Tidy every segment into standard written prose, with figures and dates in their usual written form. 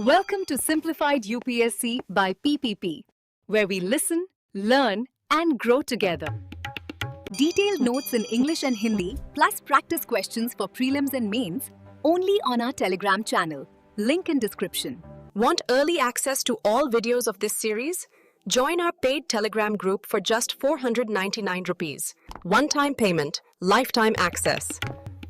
Welcome to Simplified UPSC by PPP, where we listen, learn, and grow together. Detailed notes in English and Hindi, plus practice questions for prelims and mains, only on our Telegram channel. Link in description. Want early access to all videos of this series? Join our paid Telegram group for just 499 rupees. One-time payment, lifetime access.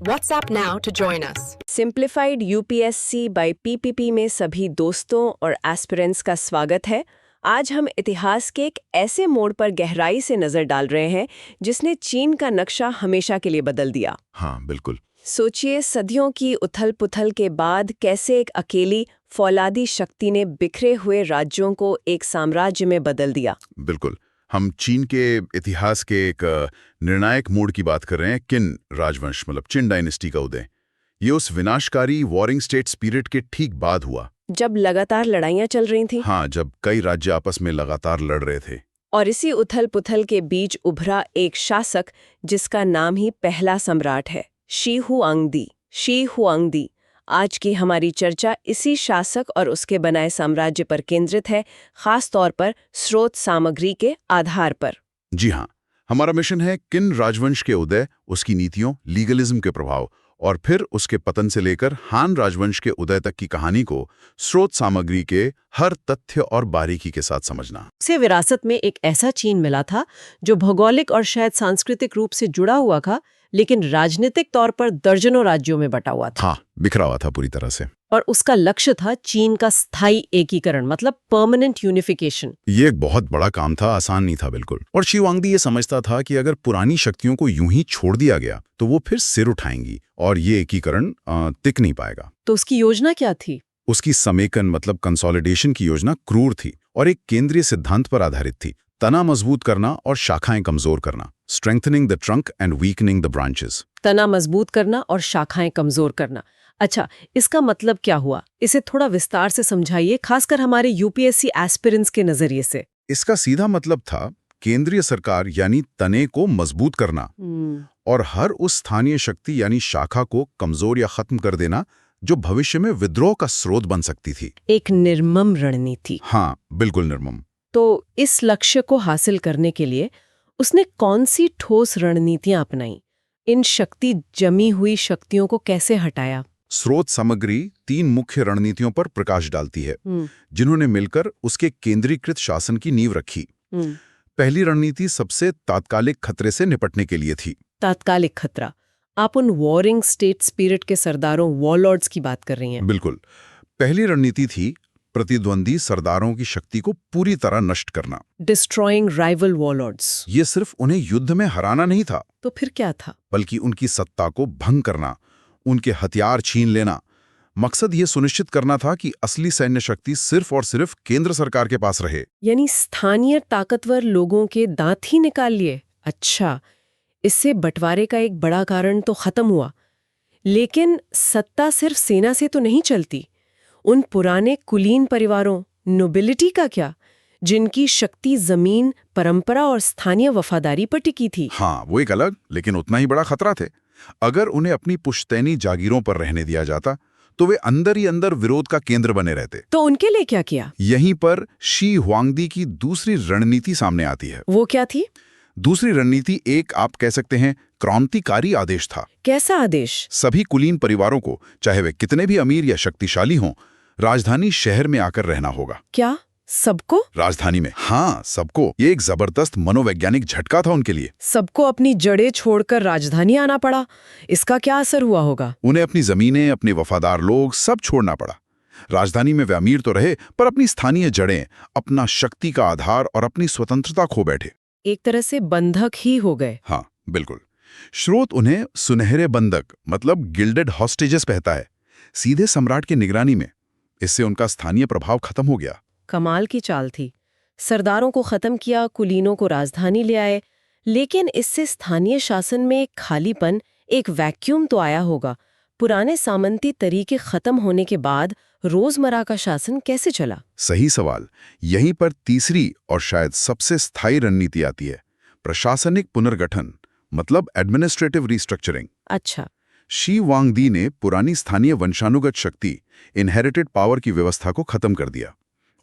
WhatsApp now to join us. Simplified UPSC by PPP में सभी दोस्तों और aspirants का स्वागत है। आज हम इतिहास के एक ऐसे मोड़ पर गहराई से नजर डाल रहे हैं जिसने चीन का नक्शा हमेशा के लिए बदल दिया। हाँ, बिल्कुल। सोचिए, सदियों की उथल-पुथल के बाद कैसे एक अकेली फौलादी शक्ति ने बिखरे हुए राज्यों को एक साम्राज्य में बदल दिया। बिल्कुल। हम चीन के इतिहास के एक निर्णायक मोड़ की बात कर रहे हैं। किन राजवंश मतलब चिन डायनेस्टी का उदय। ये उस विनाशकारी वॉरिंग स्टेट्स पीरियड के ठीक बाद हुआ, जब लगातार लड़ाइयां चल रही थीं। हाँ, जब कई राज्य आपस में लगातार लड़ रहे थे। और इसी उथल-पुथल के बीच उभरा एक शासक जिसका नाम ही पहला सम्राट है, शी हुआंगदी। शी हुआंगदी। आज की हमारी चर्चा इसी शासक और उसके बनाए साम्राज्य पर केंद्रित है, खास तौर पर स्रोत सामग्री के आधार पर। जी हाँ, हमारा मिशन है किन राजवंश के उदय, उसकी नीतियों, लीगलिज्म के प्रभाव और फिर उसके पतन से लेकर हान राजवंश के उदय तक की कहानी को स्रोत सामग्री के हर तथ्य और बारीकी के साथ समझना। उसे विरासत में एक ऐसा चीन मिला था जो भौगोलिक और शायद सांस्कृतिक रूप से जुड़ा हुआ था, लेकिन राजनीतिक तौर पर दर्जनों राज्यों में बटा हुआ था। हाँ, बिखरा हुआ था पूरी तरह से। और उसका लक्ष्य था चीन का स्थायी एकीकरण, मतलब परमानेंट यूनिफिकेशन। ये एक बहुत बड़ा काम था, आसान नहीं था बिल्कुल। और शी हुआंगदी ये समझता था कि अगर पुरानी शक्तियों को यूं ही छोड़ दिया गया तो वो फिर सिर उठाएंगी और ये एकीकरण टिक नहीं पाएगा। तो उसकी योजना क्या थी? उसकी समेकन मतलब कंसोलिडेशन की योजना क्रूर थी और एक केंद्रीय सिद्धांत पर आधारित थी। तना मजबूत करना और शाखाएं कमजोर करना। Strengthening the trunk and weakening the branches. तना मजबूत करना और शाखाएं कमजोर करना। अच्छा, इसका मतलब क्या हुआ? इसे थोड़ा विस्तार से समझाइए, खासकर हमारे यूपीएससी एस्पिरेंट्स के नजरिए से। इसका सीधा मतलब था केंद्रीय सरकार यानी तने को मजबूत करना और हर उस स्थानीय शक्ति यानी शाखा को कमजोर या खत्म कर देना जो भविष्य में विद्रोह का स्रोत बन सकती थी। एक निर्मम रणनीति। हाँ, बिल्कुल निर्मम। तो इस लक्ष्य को हासिल करने के लिए उसने कौन सी ठोस रणनीतियां अपनाई? इन शक्ति जमी हुई शक्तियों को कैसे हटाया? स्रोत सामग्री 3 मुख्य रणनीतियों पर प्रकाश डालती है, जिन्होंने मिलकर उसके केंद्रीकृत शासन की नींव रखी। पहली रणनीति सबसे तात्कालिक खतरे से निपटने के लिए थी। तात्कालिक खतरा? आप उन वॉरिंग स्टेट स्पिरिट के सरदारों, वॉरलॉर्ड्स की बात कर रही हैं? बिल्कुल। पहली रणनीति थी प्रतिद्वंदी सरदारों की शक्ति को पूरी तरह नष्ट करना। Destroying rival warlords. ये सिर्फ उन्हें युद्ध में हराना नहीं था, तो फिर क्या था? बल्कि उनकी सत्ता को भंग करना, उनके हथियार छीन लेना। मकसद ये सुनिश्चित करना था कि असली सैन्य शक्ति सिर्फ और सिर्फ केंद्र सरकार के पास रहे। यानी स्थानीय ताकतवर लोगों के दांत ही निकाल लिए। अच्छा, इससे बंटवारे का एक बड़ा कारण तो खत्म हुआ, लेकिन सत्ता सिर्फ सेना से तो नहीं चलती। उन पुराने कुलीन परिवारों, नोबिलिटी का क्या, जिनकी शक्ति जमीन, परंपरा और स्थानीय वफादारी पर टिकी थी? हाँ, वो एक अलग लेकिन उतना ही बड़ा खतरा थे। अगर उन्हें अपनी पुश्तैनी जागीरों पर रहने दिया जाता तो वे अंदर ही अंदर विरोध का केंद्र बने रहते। तो उनके लिए क्या किया? यहीं पर शी हुआंगदी की दूसरी रणनीति सामने आती है। वो क्या थी? दूसरी रणनीति एक आप कह सकते हैं क्रांतिकारी आदेश था। कैसा आदेश? सभी कुलीन परिवारों को, चाहे वे कितने भी अमीर या शक्तिशाली हों, राजधानी शहर में आकर रहना होगा। क्या सबको? राजधानी में, हाँ, सबको। ये एक जबरदस्त मनोवैज्ञानिक झटका था उनके लिए। सबको अपनी जड़ें छोड़कर राजधानी आना पड़ा। इसका क्या असर हुआ होगा? उन्हें अपनी जमीनें, अपने वफादार लोग सब छोड़ना पड़ा। राजधानी में वे अमीर तो रहे, पर अपनी स्थानीय जड़ें, अपना शक्ति का आधार और अपनी स्वतंत्रता खो बैठे। एक तरह से बंधक ही हो गए। हाँ, बिल्कुल। स्रोत उन्हें सुनहरे बंधक मतलब गिल्डेड हॉस्टेजेस कहता है, सीधे सम्राट की निगरानी में। इससे उनका स्थानीय प्रभाव खत्म हो गया। कमाल की चाल थी। सरदारों को खत्म किया, कुलीनों को राजधानी ले आए, लेकिन इससे स्थानीय शासन में एक खालीपन, एक वैक्यूम तो आया होगा। पुराने सामंती तरीके खत्म होने के बाद रोजमर्रा का शासन कैसे चला? सही सवाल। यहीं पर तीसरी और शायद सबसे स्थायी रणनीति आती है, प्रशासनिक पुनर्गठन मतलब एडमिनिस्ट्रेटिव रिस्ट्रक्चरिंग। अच्छा, शी वांगदी ने पुरानी स्थानीय वंशानुगत शक्ति, इनहेरिटेड पावर की व्यवस्था को खत्म कर दिया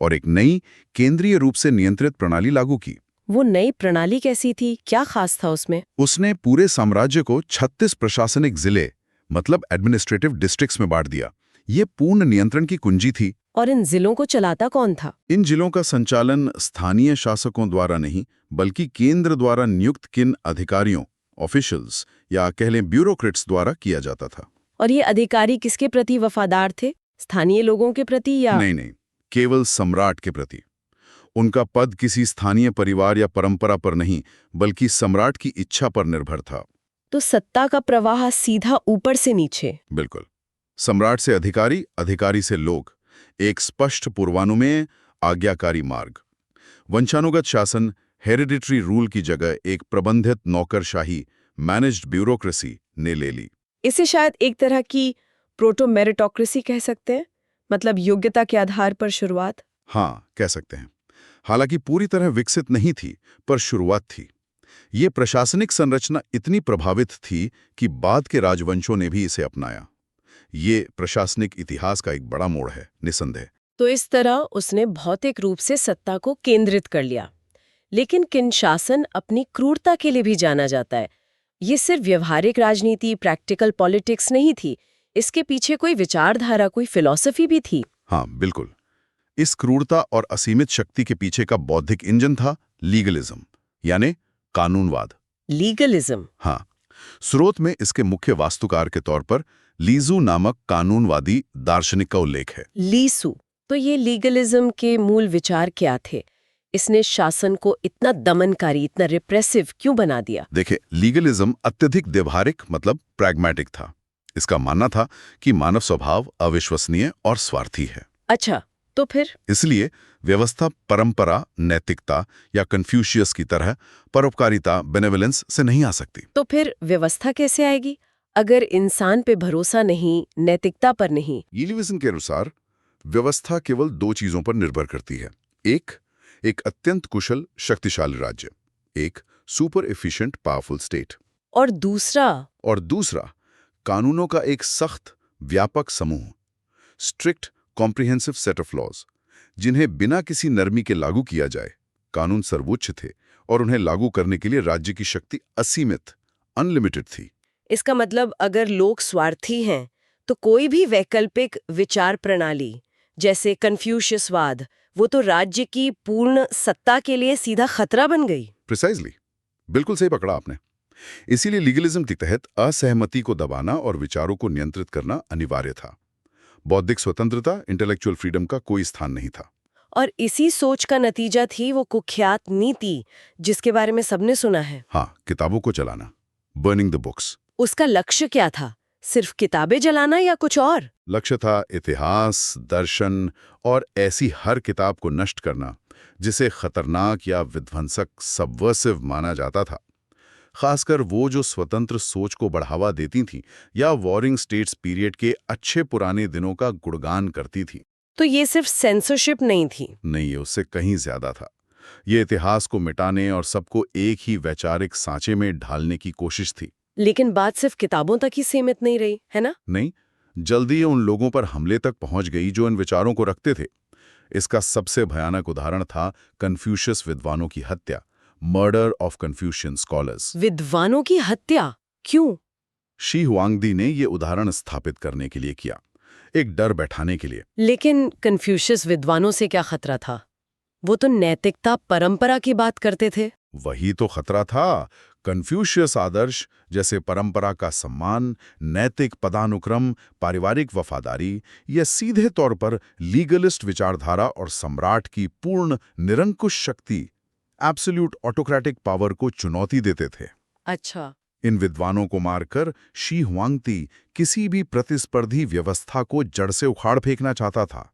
और एक नई केंद्रीय रूप से नियंत्रित प्रणाली लागू की। वो नई प्रणाली कैसी थी, क्या खास था उसमें? उसने पूरे साम्राज्य को 36 प्रशासनिक जिले मतलब एडमिनिस्ट्रेटिव डिस्ट्रिक्ट्स में बांट दिया। ये पूर्ण नियंत्रण की कुंजी थी। और इन जिलों को चलाता कौन था? इन जिलों का संचालन स्थानीय शासकों द्वारा नहीं बल्कि केंद्र द्वारा नियुक्त किन अधिकारियों, ऑफिशियल्स या कह लें ब्यूरोक्रेट्स द्वारा किया जाता था। और ये अधिकारी किसके प्रति वफादार थे, स्थानीय लोगों के प्रति या? नहीं, केवल सम्राट के प्रति। उनका पद किसी स्थानीय परिवार या परंपरा पर नहीं बल्कि सम्राट की इच्छा पर निर्भर था। तो सत्ता का प्रवाह सीधा ऊपर से नीचे। बिल्कुल। सम्राट से अधिकारी, अधिकारी से लोग, एक स्पष्ट पूर्वानुमेय आज्ञाकारी मार्ग। वंशानुगत शासन, हेरिडिटरी रूल की जगह एक प्रबंधित नौकरशाही, मैनेज्ड ब्यूरोक्रेसी ने ले ली। इसे शायद एक तरह की प्रोटो मेरिटोक्रेसी कह सकते हैं, मतलब योग्यता के आधार पर शुरुआत। हाँ, कह सकते हैं। हालांकि पूरी तरह विकसित नहीं थी, पर शुरुआत थी। ये प्रशासनिक संरचना इतनी प्रभावित थी कि बाद के राजवंशों ने भी इसे अपनाया। ये प्रशासनिक इतिहास का एक बड़ा मोड़ है, निसंदेह। तो इस तरह उसने भौतिक रूप से सत्ता को केंद्रित कर लिया। लेकिन किनशासन अपनी क्रूरता के लिए भी जाना जाता है। ये सिर्फ व्यवहारिक राजनीति, प्रैक्टिकल पॉलिटिक्स नहीं थी, इसके पीछे कोई विचारधारा, कोई फिलॉसफी भी थी। हाँ, बिल्कुल। इस क्रूरता और असीमित शक्ति के पीछे का बौद्धिक इंजन था लीगलिज्म, यानी कानूनवाद। लीगलिज्म? हाँ। स्रोत में इसके मुख्य वास्तुकार के तौर पर लीजू नामक कानूनवादी दार्शनिक का उल्लेख है। लीसू। तो ये लीगलिज्म के मूल विचार क्या थे? इसने शासन को इतना दमनकारी, इतना रिप्रेसिव क्यों बना दिया? देखिए, लीगलिज्म अत्यधिक व्यवहारिक मतलब प्रैग्मैटिक था। इसका मानना था कि मानव स्वभाव अविश्वसनीय और स्वार्थी है। अच्छा, तो फिर? इसलिए व्यवस्था परंपरा, नैतिकता या कन्फ्यूशियस की तरह परोपकारिता, बेनेवलेंस से नहीं आ सकती। तो फिर व्यवस्था कैसे आएगी अगर इंसान पे भरोसा नहीं, नैतिकता पर नहीं? लीगलिज्म के अनुसार व्यवस्था केवल दो चीजों पर निर्भर करती है। एक अत्यंत कुशल शक्तिशाली राज्य, एक सुपर एफिशिएंट पावरफुल स्टेट। और दूसरा कानूनों का एक सख्त व्यापक समूह, strict comprehensive set of laws, जिन्हें बिना किसी नरमी के लागू किया जाए। कानून सर्वोच्च थे और उन्हें लागू करने के लिए राज्य की शक्ति असीमित, अनलिमिटेड थी। इसका मतलब अगर लोग स्वार्थी हैं तो कोई भी वैकल्पिक विचार प्रणाली जैसे कन्फ्यूशियसवाद, वो तो राज्य की पूर्ण सत्ता के लिए सीधा खतरा बन गई। प्रिसाइजली, बिल्कुल सही पकड़ा आपने। इसीलिए लीगलिज्म के तहत असहमति को दबाना और विचारों को नियंत्रित करना अनिवार्य था। बौद्धिक स्वतंत्रता, इंटेलेक्चुअल फ्रीडम का कोई स्थान नहीं था। और इसी सोच का नतीजा थी वो कुख्यात नीति जिसके बारे में सबने सुना है। हाँ, किताबों को जलाना, बर्निंग द बुक्स। उसका लक्ष्य क्या था? सिर्फ किताबें जलाना या कुछ और? लक्ष्य था इतिहास, दर्शन और ऐसी हर किताब को नष्ट करना जिसे खतरनाक या विध्वंसक, सबवर्सिव माना जाता था। खासकर वो जो स्वतंत्र सोच को बढ़ावा देती थीं या वॉरिंग स्टेट्स पीरियड के अच्छे पुराने दिनों का गुणगान करती थी। तो ये सिर्फ सेंसरशिप नहीं थी? नहीं, ये उससे कहीं ज्यादा था। ये इतिहास को मिटाने और सबको एक ही वैचारिक सांचे में ढालने की कोशिश थी। लेकिन बात सिर्फ किताबों तक ही सीमित नहीं रही, है ना? नहीं, जल्दी ये उन लोगों पर हमले तक पहुंच गई जो इन विचारों को रखते थे। इसका सबसे भयानक उदाहरण था कन्फ्यूशियस विद्वानों की हत्या, मर्डर ऑफ कन्फ्यूशियन स्कॉलर्स। विद्वानों की हत्या क्यों? शी हुआंगदी ने ये उदाहरण स्थापित करने के लिए किया, एक डर बैठाने के लिए। लेकिन कन्फ्यूशियस विद्वानों से क्या खतरा था? वो तो नैतिकता, परंपरा की बात करते थे। वही तो खतरा था। कन्फ्यूशियस आदर्श जैसे परंपरा का सम्मान, नैतिक पदानुक्रम, पारिवारिक वफादारी, ये सीधे तौर पर लीगलिस्ट विचारधारा और सम्राट की पूर्ण निरंकुश शक्ति, एब्सोल्यूट ऑटोक्रेटिक पावर को चुनौती देते थे। अच्छा। इन विद्वानों को मारकर शी हुआंगदी किसी भी प्रतिस्पर्धी व्यवस्था को जड़ से उखाड़ फेंकना चाहता था।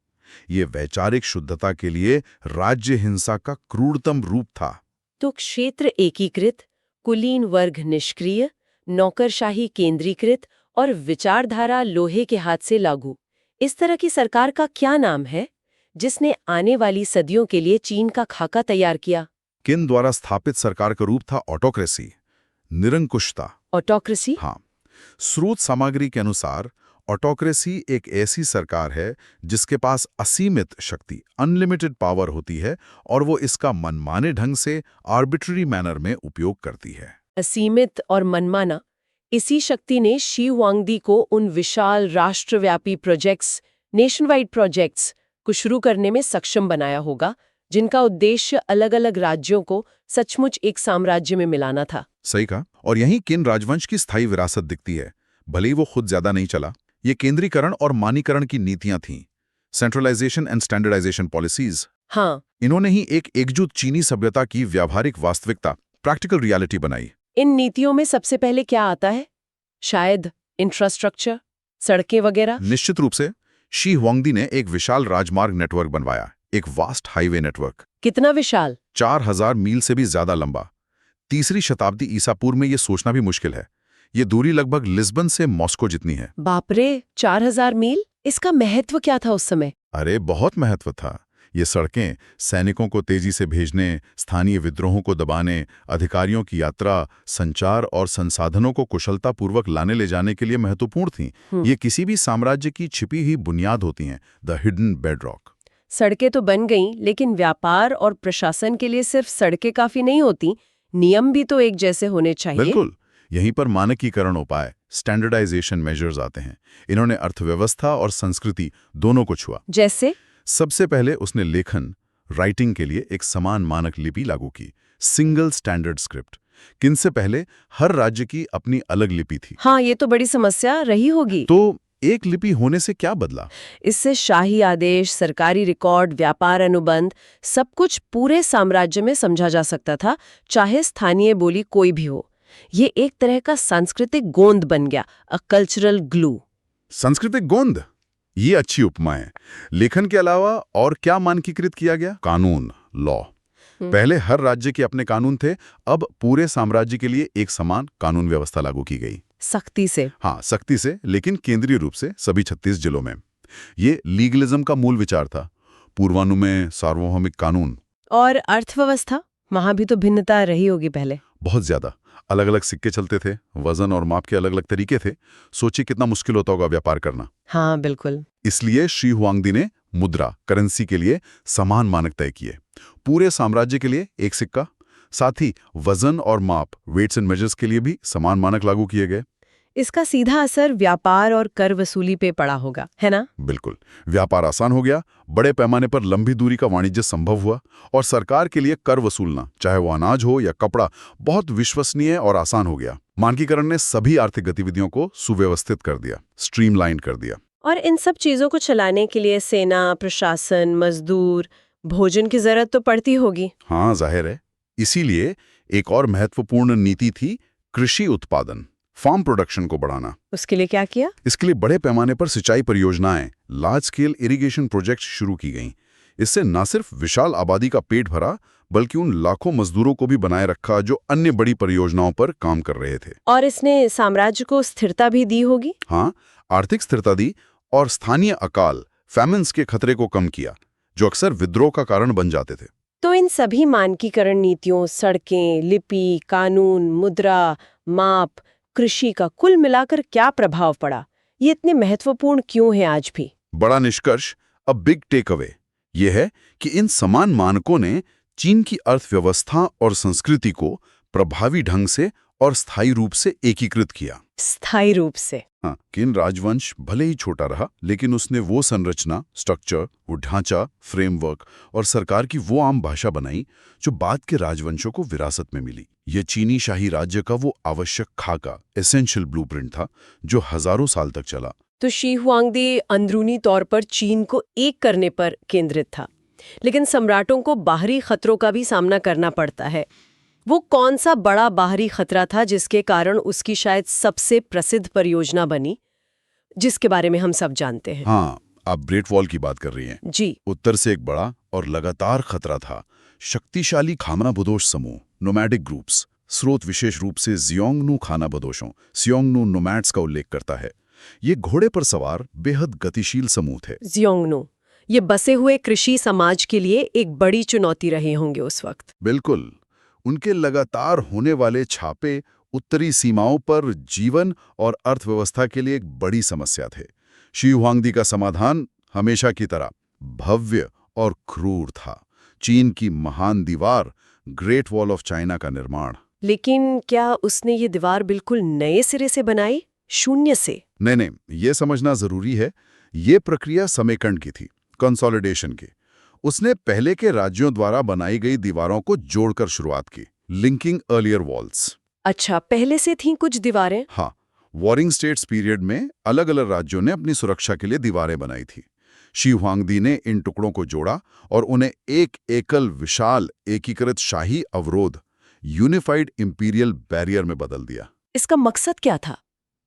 ये वैचारिक शुद्धता के लिए राज्य हिंसा का क्रूरतम रूप था। तो क्षेत्र एकीकृत, कुलीन वर्ग निष्क्रिय, नौकरशाही केंद्रीकृत और विचारधारा लोहे के हाथ से लागू, इस तरह की सरकार का क्या नाम है जिसने आने वाली सदियों के लिए चीन का खाका तैयार किया? किन द्वारा स्थापित सरकार का रूप था ऑटोक्रेसी, निरंकुशता। ऑटोक्रेसी? हाँ, स्रोत सामग्री के अनुसार ऑटोक्रेसी एक ऐसी सरकार है जिसके पास असीमित शक्ति, अनलिमिटेड पावर होती है और वो इसका मनमाने ढंग से आर्बिट्ररी मैनर में उपयोग करती है। असीमित और मनमाना, इसी शक्ति ने शी हुआंगदी को उन विशाल राष्ट्रव्यापी प्रोजेक्ट्स, नेशनवाइड प्रोजेक्ट्स को शुरू करने में सक्षम बनाया होगा, जिनका उद्देश्य अलग-अलग राज्यों को सचमुच एक साम्राज्य में मिलाना था। सही कहा। और यहीं किन राजवंश की स्थायी विरासत दिखती है। भले ही वो खुद ज्यादा नहीं चला, ये केंद्रीकरण और मानीकरण की नीतियां थीं, सेंट्रलाइजेशन एंड स्टैंडर्डाइजेशन पॉलिसीज। हाँ, इन्होंने ही एक एकजुट चीनी सभ्यता की व्यावहारिक वास्तविकता, प्रैक्टिकल रियलिटी बनाई। इन नीतियों में सबसे पहले क्या आता है? शायद इंफ्रास्ट्रक्चर, सड़कें वगैरह। निश्चित रूप से शी हुआंगदी ने एक विशाल राजमार्ग नेटवर्क बनवाया, एक वास्ट हाईवे नेटवर्क, कितना विशाल? 4000 मील से भी ज्यादा लंबा। 3री शताब्दी ईसा पूर्व में ये सोचना भी मुश्किल है। ये दूरी लगभग लिस्बन से मॉस्को जितनी है। बाप रे, 4000 मील? इसका महत्व क्या था उस समय? अरे बहुत महत्व था। ये सड़कें सैनिकों को तेजी से भेजने, स्थानीय विद्रोहों को दबाने, अधिकारियों की यात्रा, संचार और संसाधनों को कुशलतापूर्वक लाने ले जाने के लिए महत्वपूर्ण थीं। ये किसी भी साम्राज्य की छिपी ही बुनियाद होती हैं, द हिडन बेडरॉक। सड़कें तो बन गईं, लेकिन व्यापार और प्रशासन के लिए सिर्फ सड़कें काफी नहीं होती, नियम भी तो एक जैसे होने चाहिए। बिल्कुल, यहीं पर मानकीकरण उपाय, स्टैंडर्डाइजेशन मेजर्स आते हैं। इन्होंने अर्थव्यवस्था और संस्कृति दोनों को छुआ। जैसे? सबसे पहले उसने लेखन, राइटिंग के लिए एक समान मानक लिपि लागू की, सिंगल स्टैंडर्ड स्क्रिप्ट। किनसे पहले हर राज्य की अपनी अलग लिपि थी। हाँ, ये तो बड़ी समस्या रही होगी। तो एक लिपि होने से क्या बदला? इससे शाही आदेश, सरकारी रिकॉर्ड, व्यापार अनुबंध, सब कुछ पूरे साम्राज्य में समझा जा सकता था, चाहे स्थानीय बोली कोई भी हो। ये एक तरह का सांस्कृतिक गोंद बन गया, अ कल्चरल ग्लू। सांस्कृतिक गोंद, ये अच्छी उपमा है। लेखन के अलावा और क्या मानकीकृत किया गया? कानून, लॉ। पहले हर राज्य के अपने कानून थे, अब पूरे साम्राज्य के लिए एक समान कानून व्यवस्था लागू की गई। सख्ती से? हाँ, सख्ती से, लेकिन केंद्रीय रूप से सभी 36 जिलों में। ये लीगलिज्म का मूल विचार था, पूर्वानुमेय सार्वभौमिक कानून। और अर्थव्यवस्था? वहां भी तो भिन्नता रही होगी पहले। बहुत ज्यादा। अलग अलग सिक्के चलते थे, वजन और माप के अलग अलग तरीके थे। सोचिए कितना मुश्किल होता होगा व्यापार करना। हाँ, बिल्कुल। इसलिए शी हुआंगदी ने मुद्रा, करेंसी के लिए समान मानक तय किए, पूरे साम्राज्य के लिए एक सिक्का। साथ ही वजन और माप, वेट्स एंड मेजर्स के लिए भी समान मानक लागू किए गए। इसका सीधा असर व्यापार और कर वसूली पे पड़ा होगा, है ना? बिल्कुल। व्यापार आसान हो गया, बड़े पैमाने पर लंबी दूरी का वाणिज्य संभव हुआ और सरकार के लिए कर वसूलना, चाहे वो अनाज हो या कपड़ा, बहुत विश्वसनीय और आसान हो गया। मानकीकरण ने सभी आर्थिक गतिविधियों को सुव्यवस्थित कर दिया, स्ट्रीमलाइन कर दिया। और इन सब चीजों को चलाने के लिए सेना, प्रशासन, मजदूर, भोजन की जरूरत तो पड़ती होगी। हाँ, जाहिर है। इसीलिए एक और महत्वपूर्ण नीति थी कृषि उत्पादन, फार्म प्रोडक्शन को बढ़ाना। उसके लिए क्या किया? इसके लिए बड़े पैमाने पर सिंचाई परियोजनाएं, लार्ज स्केल इरिगेशन प्रोजेक्ट्स शुरू की गईं। इससे न सिर्फ विशाल आबादी का पेट भरा, बल्कि उन लाखों मजदूरों को भी बनाए रखा जो अन्य बड़ी परियोजनाओं पर काम कर रहे थे। और इसने साम्राज्य को स्थिरता भी दी होगी। हाँ, आर्थिक स्थिरता दी और स्थानीय अकाल, फैमिन्स के खतरे को कम किया, जो अक्सर विद्रोह का कारण बन जाते थे। तो इन सभी मानकीकरण नीतियों, सड़कें, लिपि, कानून, मुद्रा, माप, कृषि का कुल मिलाकर क्या प्रभाव पड़ा? ये इतने महत्वपूर्ण क्यों है आज भी? बड़ा निष्कर्ष, अ बिग टेक अवे, ये है कि इन समान मानकों ने चीन की अर्थव्यवस्था और संस्कृति को प्रभावी ढंग से और स्थायी रूप से एकीकृत किया। स्थायी रूप से? हाँ, किन राजवंश भले ही छोटा रहा, लेकिन उसने वो संरचना, स्ट्रक्चर, वो ढांचा, फ्रेमवर्क और सरकार की वो आम भाषा बनाई जो बाद के राजवंशों को विरासत में मिली। ये चीनी शाही राज्य का वो आवश्यक खाका, एसेंशियल ब्लूप्रिंट था जो हजारों साल तक चला। तो शी हुआंगदी अंदरूनी तौर पर चीन को एक करने पर केंद्रित था, लेकिन सम्राटों को बाहरी खतरों का भी सामना करना पड़ता है। वो कौन सा बड़ा बाहरी खतरा था जिसके कारण उसकी शायद सबसे प्रसिद्ध परियोजना बनी, जिसके बारे में हम सब जानते हैं? हाँ, आप ग्रेट वॉल की बात कर रही हैं। जी। उत्तर से एक बड़ा और लगातार खतरा था शक्तिशाली खानाबदोश समूह, नोमैडिक ग्रुप्स। स्रोत विशेष रूप से जियोंगनू खानाबदोशों, सियोंगनू नोमैड्स का उल्लेख करता है। ये घोड़े पर सवार बेहद गतिशील समूह थे। जियोंगनू, ये बसे हुए कृषि समाज के लिए एक बड़ी चुनौती रहे होंगे उस वक्त। बिल्कुल। उनके लगातार होने वाले छापे उत्तरी सीमाओं पर जीवन और अर्थव्यवस्था के लिए एक बड़ी समस्या थे। शी हुआंगदी का समाधान हमेशा की तरह भव्य और क्रूर था। चीन की महान दीवार, ग्रेट वॉल ऑफ चाइना का निर्माण। लेकिन क्या उसने ये दीवार बिल्कुल नए सिरे से बनाई, शून्य से? नहीं, ये समझना जरूरी है, ये प्रक्रिया समेकन की थी, कंसोलिडेशन की। उसने पहले के राज्यों द्वारा बनाई गई दीवारों को जोड़कर शुरुआत की, लिंकिंग अर्लियर वॉल्स। अच्छा, पहले से थीं कुछ दीवारें? हाँ, वॉरिंग स्टेट्स पीरियड में अलग अलग राज्यों ने अपनी सुरक्षा के लिए दीवारें बनाई थी। शी हुआंगदी ने इन टुकड़ों को जोड़ा और उन्हें एक एकल विशाल एकीकृत शाही अवरोध, यूनिफाइड इंपीरियल बैरियर में बदल दिया। इसका मकसद क्या था?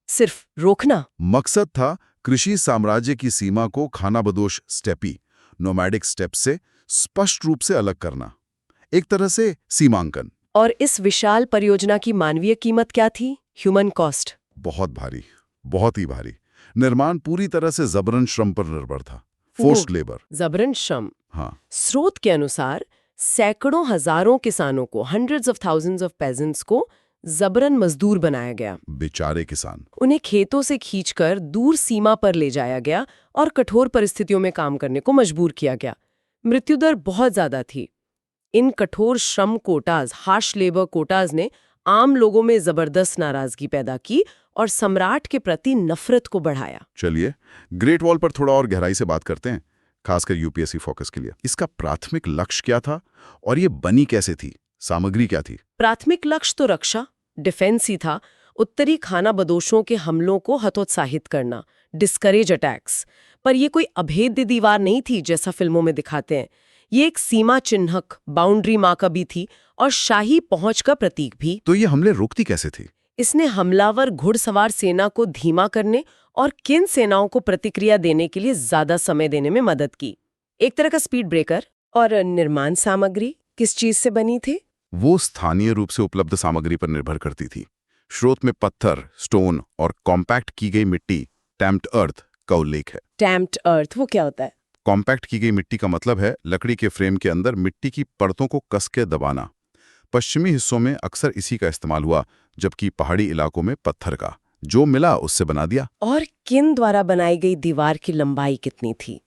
सिर्फ रोकना? मकसद था कृषि साम्राज्य की सीमा को खानाबदोश स्टेपी, नोमैडिक स्टेप से स्पष्ट रूप से अलग करना, एक तरह से सीमांकन। और इस विशाल परियोजना की मानवीय कीमत क्या थी? Human cost? बहुत भारी, बहुत ही भारी। निर्माण पूरी तरह से जबरन श्रम पर निर्भर था, फोर्स्ड लेबर। जबरन श्रम? हाँ, स्रोत के अनुसार सैकड़ों हजारों किसानों को, hundreds of thousands of pageants को जबरन मजदूर बनाया गया। बेचारे किसान। उन्हें खेतों से खींचकर दूर सीमा पर ले जाया गया और कठोर परिस्थितियों में काम करने को मजबूर किया गया। मृत्यु दर बहुत ज्यादा थी। इन कठोर श्रम कोटाज, हार्श लेबर कोटाज ने आम लोगों में जबरदस्त नाराजगी पैदा की और सम्राट के प्रति नफरत को बढ़ाया। चलिए, ग्रेट वॉल पर थोड़ा और गहराई से बात करते हैं, खासकर यूपीएससी फोकस के लिए। इसका प्राथमिक लक्ष्य क्या था और ये बनी कैसे थी? सामग्री क्या थी? प्राथमिक लक्ष्य तो रक्षा, डिफेंस ही था। उत्तरी खानाबदोशों के हमलों को हतोत्साहित करना, डिस्करेज अटैक्स। पर यह कोई अभेद्य दीवार नहीं थी जैसा फिल्मों में दिखाते हैं। ये एक सीमा चिन्हक, बाउंड्री मार्कर भी थी और शाही पहुंच का प्रतीक भी। तो ये हमले रोकती कैसे थी? इसने हमलावर घुड़सवार सेना को धीमा करने और किन सेनाओं को प्रतिक्रिया देने के लिए ज्यादा समय देने में मदद की। एक तरह का स्पीड ब्रेकर। और निर्माण सामग्री किस चीज से बनी थी? वो स्थानीय रूप से उपलब्ध सामग्री पर निर्भर करती थी। स्रोत में पत्थर, स्टोन और कॉम्पैक्ट की गई मिट्टी, टैम्प्ड अर्थ का उल्लेख है। टैम्प्ड अर्थ वो क्या होता है? कॉम्पैक्ट की गई मिट्टी का मतलब है लकड़ी के फ्रेम के अंदर मिट्टी की परतों को कस के दबाना। पश्चिमी हिस्सों में अक्सर इसी का इस्तेमाल हुआ, जबकि पहाड़ी इलाकों में पत्थर का जो मिला उससे बना दिया। और किन द्वारा बनाई गई दीवार की लंबाई कितनी थी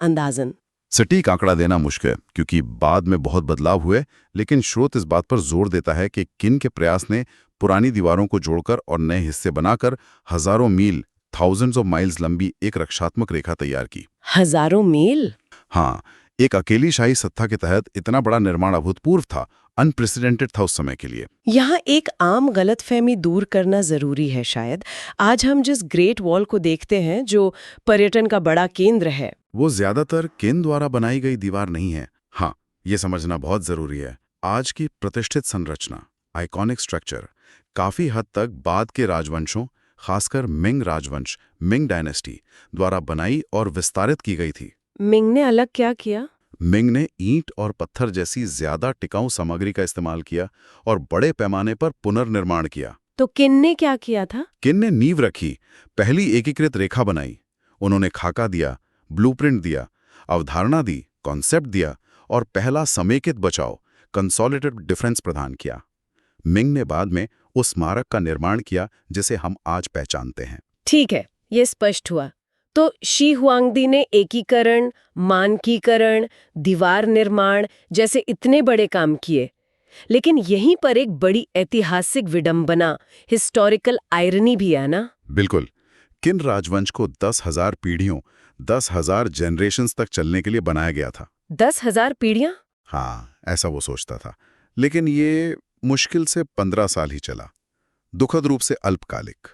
अंदाजन? सटीक आंकड़ा देना मुश्किल है क्योंकि बाद में बहुत बदलाव हुए, लेकिन स्रोत इस बात पर जोर देता है कि किन के प्रयास ने पुरानी दीवारों को जोड़कर और नए हिस्से बनाकर हजारों मील, थाउजेंड्स ऑफ माइल्स लंबी एक रक्षात्मक रेखा तैयार की। हजारों मील? हाँ, एक अकेली शाही सत्ता के तहत इतना बड़ा निर्माण अभूतपूर्व था, अनप्रेसिडेंटेड था उस समय के लिए। यहाँ एक आम गलतफहमी दूर करना जरूरी है शायद। आज हम जिस ग्रेट वॉल को देखते हैं, जो पर्यटन का बड़ा केंद्र है, वो ज्यादातर किन द्वारा बनाई गई दीवार नहीं है। हाँ, ये समझना बहुत जरूरी है। आज की प्रतिष्ठित संरचना, आइकॉनिक स्ट्रक्चर, काफी हद तक बाद के राजवंशों, खासकर मिंग राजवंश, मिंग डायनेस्टी द्वारा बनाई और विस्तारित की गई थी। मिंग ने अलग क्या किया? मिंग ने ईंट और पत्थर जैसी ज्यादा टिकाऊ सामग्री का इस्तेमाल किया और बड़े पैमाने पर पुनर्निर्माण किया। तो किन ने क्या किया था? किन ने नींव रखी, पहली एकीकृत रेखा बनाई। उन्होंने खाका दिया, ब्लूप्रिंट दिया, अवधारणा दी, कॉन्सेप्ट दिया और पहला समेकित बचाव, कंसोलिडेटेड डिफेंस प्रदान किया। मिंग ने बाद में उस स्मारक का निर्माण किया जिसे हम आज पहचानते हैं। ठीक है, ये स्पष्ट हुआ। तो शी हुआंगदी ने एकीकरण, मानकीकरण, दीवार निर्माण जैसे इतने बड़े काम किए, लेकिन यहीं पर एक बड़ी ऐतिहासिक विडंबना, हिस्टोरिकल आयरनी भी है ना? बिल्कुल। किन राजवंश को 10,000 पीढ़ियों, 10,000 जनरेशन्स तक चलने के लिए बनाया गया था। 10,000 पीढ़ियां? हाँ, ऐसा वो सोचता था, लेकिन ये मुश्किल से 15 साल ही चला। दुखद रूप से अल्पकालिक,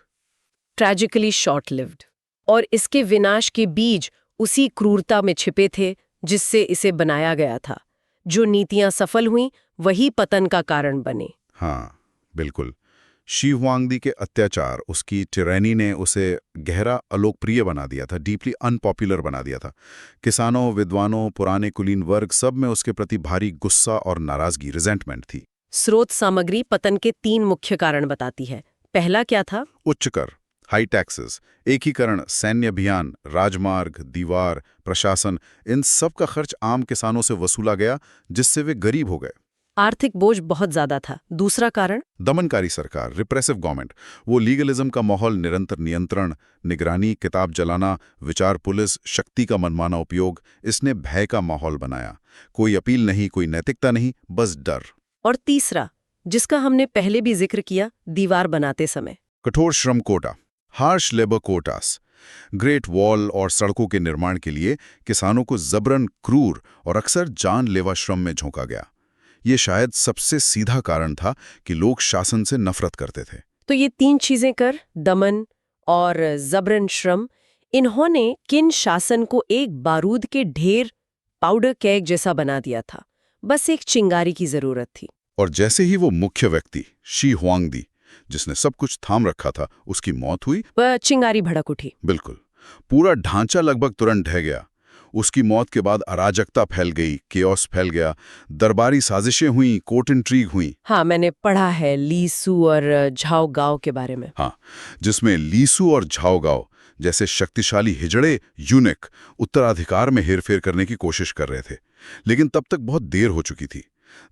ट्रेजिकली शॉर्ट लिव्ड। और इसके विनाश के बीज उसी क्रूरता में छिपे थे जिससे इसे बनाया गया था। जो नीतियां सफल हुईं वही पतन का कारण बने। हाँ, बिल्कुल। शी हुआंगदी के अत्याचार, उसकी टिरैनी ने उसे गहरा अलोकप्रिय बना दिया था, डीपली अनपॉपुलर बना दिया था। किसानों, विद्वानों, पुराने कुलीन वर्ग सब में उसके प्रति भारी गुस्सा और नाराजगी, रिजेंटमेंट थी। स्रोत सामग्री पतन के 3 मुख्य कारण बताती है। पहला क्या था? उच्च कर, हाई टैक्सेस, एकीकरण, सैन्य अभियान, राजमार्ग, दीवार, प्रशासन, इन सब का खर्च आम किसानों से वसूला गया, जिससे वे गरीब हो गए। आर्थिक बोझ बहुत ज्यादा था। दूसरा कारण? दमनकारी सरकार, रिप्रेसिव गवर्नमेंट। वो लीगलिज्म का माहौल, निरंतर नियंत्रण, निगरानी, किताब जलाना, विचार पुलिस, शक्ति का मनमाना उपयोग, इसने भय का माहौल बनाया। कोई अपील नहीं, कोई नैतिकता नहीं, बस डर। और तीसरा, जिसका हमने पहले भी जिक्र किया, दीवार बनाते समय। कठोर श्रम कोटा, harsh labour quotas. Great Wall और सड़कों के निर्माण के लिए किसानों को जबरन, क्रूर और अक्सर जानलेवा श्रम में झोंका गया। ये शायद सबसे सीधा कारण था कि लोग शासन से नफरत करते थे। तो ये तीन चीजें कर, दमन और जबरन श्रम, इन्होंने किन शासन को एक बारूद के ढेर, पाउडर केक जैसा बना दिया था। बस एक चिंगारी की जरूरत थी। और जैसे ही वो मुख्य व्यक्ति शी हुआंगदी, जिसने सब कुछ थाम रखा था, उसकी मौत हुई, वह चिंगारी भड़क उठी। बिल्कुल, पूरा ढांचा लगभग तुरंत ढह गया। उसकी मौत के बाद अराजकता फैल गई, केओस फैल गया, दरबारी साजिशें हुई, कोर्ट इंट्रीग हुई। हाँ, मैंने पढ़ा है लीसू और झाओगाओ के बारे में। हाँ, जिसमें लीसू और झाओगाओ जैसे शक्तिशाली हिजड़े यूनिक उत्तराधिकार में हेरफेर करने की कोशिश कर रहे थे। लेकिन तब तक बहुत देर हो चुकी थी।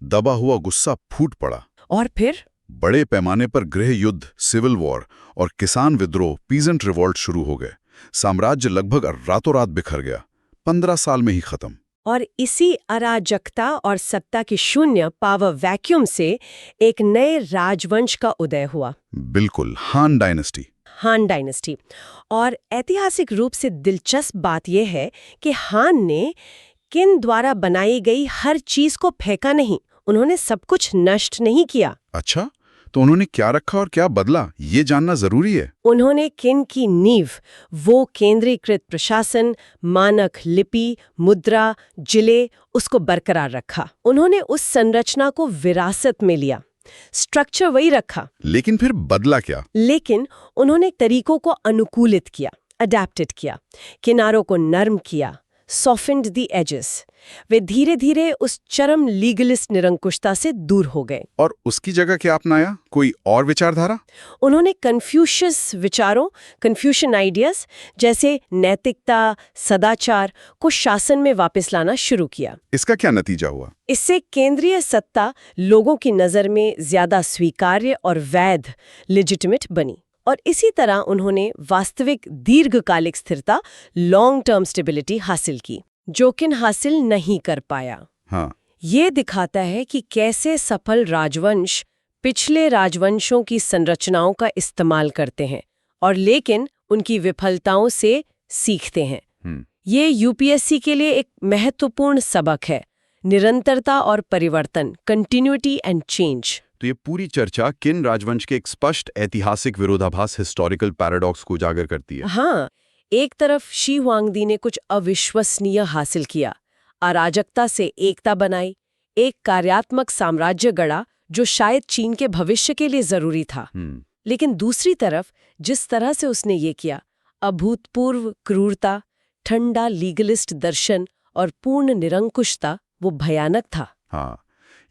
दबा हुआ गुस्सा फूट पड़ा और फिर बड़े पैमाने पर गृह युद्ध, सिविल वॉर और किसान विद्रोह, पीजेंट रिवॉल्ट शुरू हो गए। साम्राज्य लगभग रातों रात बिखर गया, 15 साल में ही खत्म। और इसी अराजकता और सत्ता की शून्य पावर वैक्यूम से एक नए राजवंश का उदय हुआ। बिल्कुल, हान डायनेस्टी। हान डायनेस्टी। और ऐतिहासिक रूप से दिलचस्प बात यह है कि हान ने किन द्वारा बनाई गई हर चीज को फेंका नहीं, उन्होंने सब कुछ नष्ट नहीं किया। अच्छा, तो उन्होंने क्या रखा और क्या बदला, ये जानना जरूरी है। उन्होंने किन की नींव, वो केंद्रीकृत प्रशासन, मानक लिपि, मुद्रा, जिले, उसको बरकरार रखा। उन्होंने उस संरचना को विरासत में लिया, स्ट्रक्चर वही रखा। लेकिन फिर बदला क्या? लेकिन उन्होंने तरीकों को अनुकूलित किया, अडैप्टेड किया, किनारों को नरम किया, सॉफ्टेंड द एजेस। वे धीरे धीरे उस चरम लीगलिस्ट निरंकुशता से दूर हो गए। और उसकी जगह क्या अपनाया? कोई और विचारधारा? उन्होंने कन्फ्यूशियस विचारों, कन्फ्यूशियन आइडियाज जैसे नैतिकता, सदाचार को शासन में वापस लाना शुरू किया। इसका क्या नतीजा हुआ? इससे केंद्रीय सत्ता लोगों की नजर में ज्यादा स्वीकार्य और वैध, लेजिटिमेट बनी। और इसी तरह उन्होंने वास्तविक दीर्घकालिक स्थिरता, लॉन्ग टर्म स्टेबिलिटी हासिल की, जो किन हासिल नहीं कर पाया। हाँ, ये दिखाता है कि कैसे सफल राजवंश पिछले राजवंशों की संरचनाओं का इस्तेमाल करते हैं और लेकिन उनकी विफलताओं से सीखते हैं। ये यूपीएससी के लिए एक महत्वपूर्ण सबक है, निरंतरता और परिवर्तन, कंटिन्यूटी एंड चेंज। तो ये पूरी चर्चा किन राजवंश के एक स्पष्ट ऐतिहासिक विरोधाभास, हिस्टोरिकल पैराडॉक्स को उजागर करती है। हाँ, एक तरफ शी हुआंगदी ने कुछ अविश्वसनीय हासिल किया, अराजकता से एकता बनाई, एक कार्यात्मक साम्राज्य गढ़ा जो शायद चीन के भविष्य के लिए जरूरी था। लेकिन दूसरी तरफ जिस तरह से उसने ये किया, अभूतपूर्व क्रूरता, ठंडा लीगलिस्ट दर्शन और पूर्ण निरंकुशता, वो भयानक था। हाँ,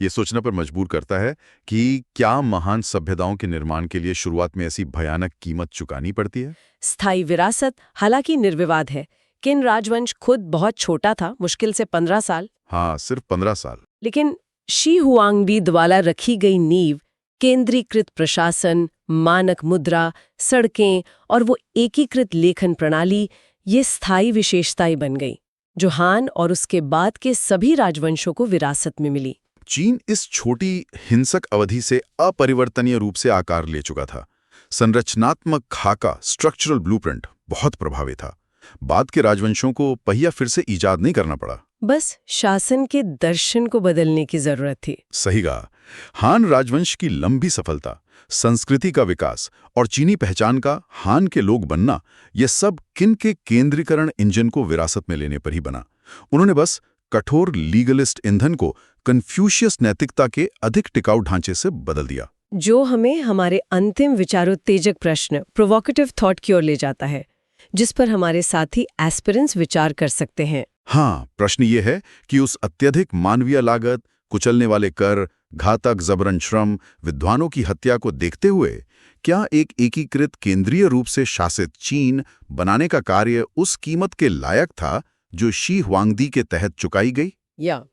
ये सोचना पर मजबूर करता है कि क्या महान सभ्यताओं के निर्माण के लिए शुरुआत में ऐसी भयानक कीमत चुकानी पड़ती है। स्थायी विरासत हालांकि निर्विवाद है। किन राजवंश खुद बहुत छोटा था, मुश्किल से 15 साल। हाँ, सिर्फ 15 साल। लेकिन शी हुआंगदी द्वारा रखी गई नींव, केंद्रीकृत प्रशासन, मानक मुद्रा, सड़कें और वो एकीकृत लेखन प्रणाली, ये स्थायी विशेषताएं बन गई जो हान और उसके बाद के सभी राजवंशों को विरासत में मिली। चीन इस छोटी हिंसक अवधि से अपरिवर्तनीय रूप से आकार ले चुका था। संरचनात्मक खाका, स्ट्रक्चरल ब्लूप्रिंट बहुत प्रभावी था। बाद के राजवंशों को पहिया फिर से इजाद नहीं करना पड़ा, बस शासन के दर्शन को बदलने की जरूरत थी। सही कहा। हान राजवंश की लंबी सफलता, संस्कृति का विकास और चीनी पहचान का हान के लोग बनना, यह सब किन के केंद्रीकरण इंजन को विरासत में लेने पर ही बना। उन्होंने बस कठोर लीगलिस्ट ईंधन को कन्फ्यूशियस नैतिकता के अधिक टिकाऊ ढांचे से बदल दिया, जो हमें हमारे अंतिम विचारोत्तेजक प्रश्न, प्रोवोकेटिव थॉट की ओर ले जाता है, जिस पर हमारे साथी एस्पिरेंट्स विचार कर सकते हैं। हाँ, प्रश्न ये है कि उस अत्यधिक मानवीय लागत, कुचलने वाले कर, घातक जबरन श्रम, विद्वानों की हत्या को देखते हुए क्या एक एकीकृत केंद्रीय रूप से शासित चीन बनाने का कार्य उस कीमत के लायक था जो शी हुआंगदी के तहत चुकाई गई? या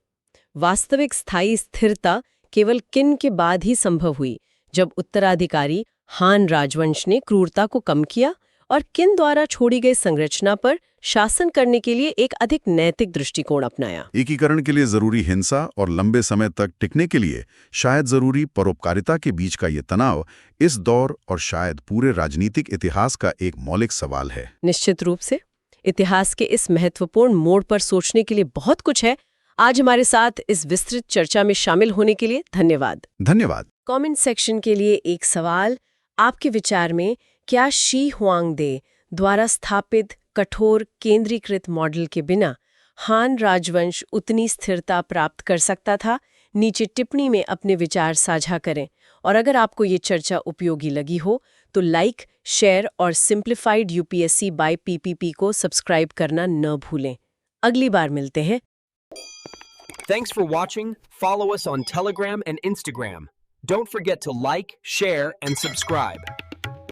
वास्तविक स्थायी स्थिरता केवल किन के बाद ही संभव हुई, जब उत्तराधिकारी हान राजवंश ने क्रूरता को कम किया और किन द्वारा छोड़ी गई संरचना पर शासन करने के लिए एक अधिक नैतिक दृष्टिकोण अपनाया। एकीकरण के लिए जरूरी हिंसा और लंबे समय तक टिकने के लिए शायद जरूरी परोपकारिता के बीच का ये तनाव इस दौर और शायद पूरे राजनीतिक इतिहास का एक मौलिक सवाल है। निश्चित रूप से इतिहास के इस महत्वपूर्ण मोड़ पर सोचने के लिए बहुत कुछ है। आज हमारे साथ इस विस्तृत चर्चा में शामिल होने के लिए धन्यवाद। धन्यवाद। कमेंट सेक्शन के लिए एक सवाल, आपके विचार में क्या शी हुआंगदे द्वारा स्थापित कठोर केंद्रीकृत मॉडल के बिना हान राजवंश उतनी स्थिरता प्राप्त कर सकता था? नीचे टिप्पणी में अपने विचार साझा करें। और अगर आपको ये चर्चा उपयोगी लगी हो तो लाइक, शेयर और सिंप्लीफाइड यूपीएससी बाय पीपीपी को सब्सक्राइब करना न भूलें। अगली बार मिलते हैं। Thanks for watching. Follow us on Telegram and Instagram. Don't forget to like, share, and subscribe.